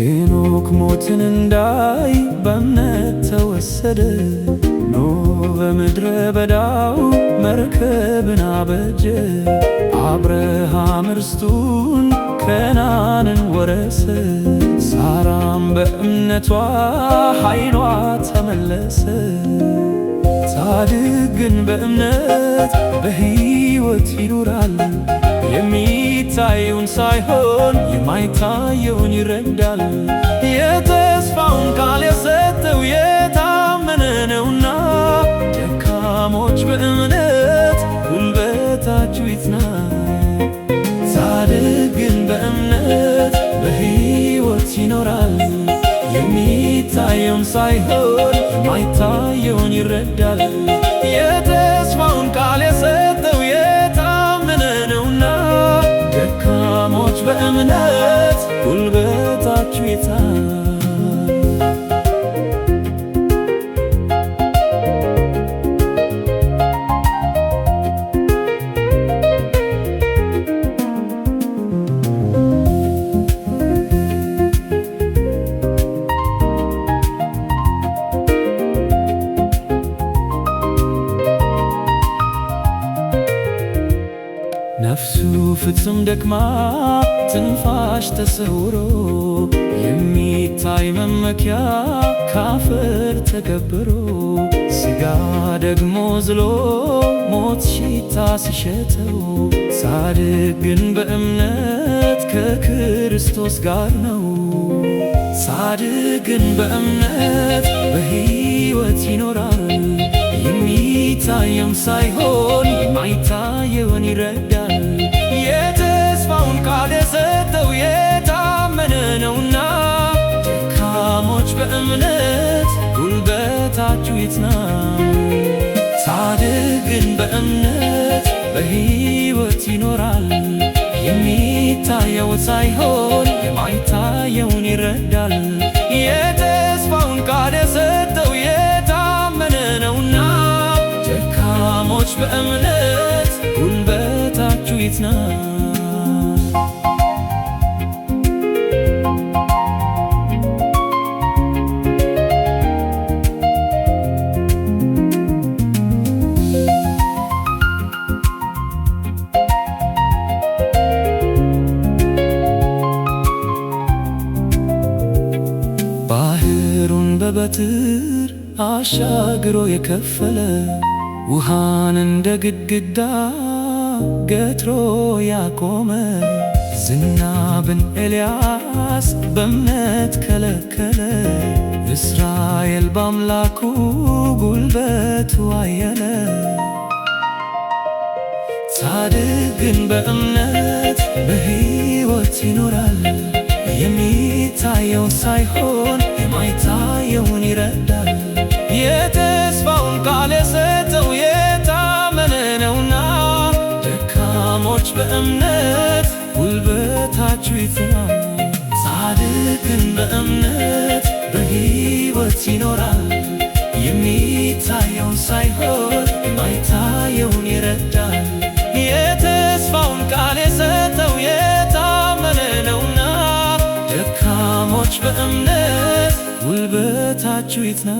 ሄኖክ ሞትን እንዳይ በእምነት ተወሰደ። ኖህ በምድረ በዳው መርከብን አበጀ። አብርሃም ርስቱን ከነዓንን ወረሰ። ሳራም በእምነቷ ኃይሏ ተመለሰ። ጻድቅ ግን በእምነት በሕይወት ይኖራል። የሚታየውን ሳይሆን የማይታየውን ይረዳል። የተስፋውን ቃል የሰጠው የታመነ ነውና፣ ደካሞች በእምነት ጉልበታችሁ ይጽና። ጻድቅ ግን በእምነት በሕይወት ይኖራል። የሚታየውን ሳይሆን የማይታየውን ይረዳል። የተስፋውን ቃል የሰጠው የታመነ ነውና፣ ደካሞች በእምነት ጉልበታችሁ ይጽና። ነፍሱ ፍጹም ደክማ ትንፋሽ ተሰውሮ፣ የሚታይ መመኪያ ካፈር ተቀብሮ፣ ሥጋ ደግሞ ዝሎ ሞት ሽታ ሲሸተው፣ ጻድቅ ግን በእምነት ከክርስቶስ ጋር ነው። ጻድቅ ግን በእምነት በሕይወት ይኖራል። የሚታየውን ሳይሆን የማይታየውን ይረዳል። የተስፋውን ቃል የሰጠው የታመነ ነውና፣ ደካሞች በእምነት ጉልበታችሁ ይጽና። ጻድቅ ግን በእምነት በሕይወት ይኖራል። የሚታየውን ሳይሆን የማይታየውን ይረዳል። የተስፋውን ቃል የሰጠው የታመነ ነውና፣ ደካሞች በእምነት ጉልበታችሁ ይጽና። ባህሩን በበትር አሻግሮ የከፈለ፣ ውሃን እንደ ግድግዳ ገትሮ ያቆመ፣ ዝናብን ኤልያስ በእምነት ከለከለ። እስራኤል በአምላኩ ጉልበቱ አየለ። ጻድቅ ግን በእምነት በሕይወት ይኖራል። የሚታየውን ሳይሆን የማይታየውን ይረዳል። የተስፋውን ቃል የሰጠው የታመነ ነውና፣ ደካሞች በእምነት ጉልበታችሁ ይጽና። ጻድቅ ግን በእምነት በሕይወት ይኖራል። የሚታየውን ሳይሆን የማይታየውን ይረዳል። የተስፋውን ቃል የሰጠው የታመነ ነውና፣ ደካሞች በእምነት ጉልበታችሁ ይጽና።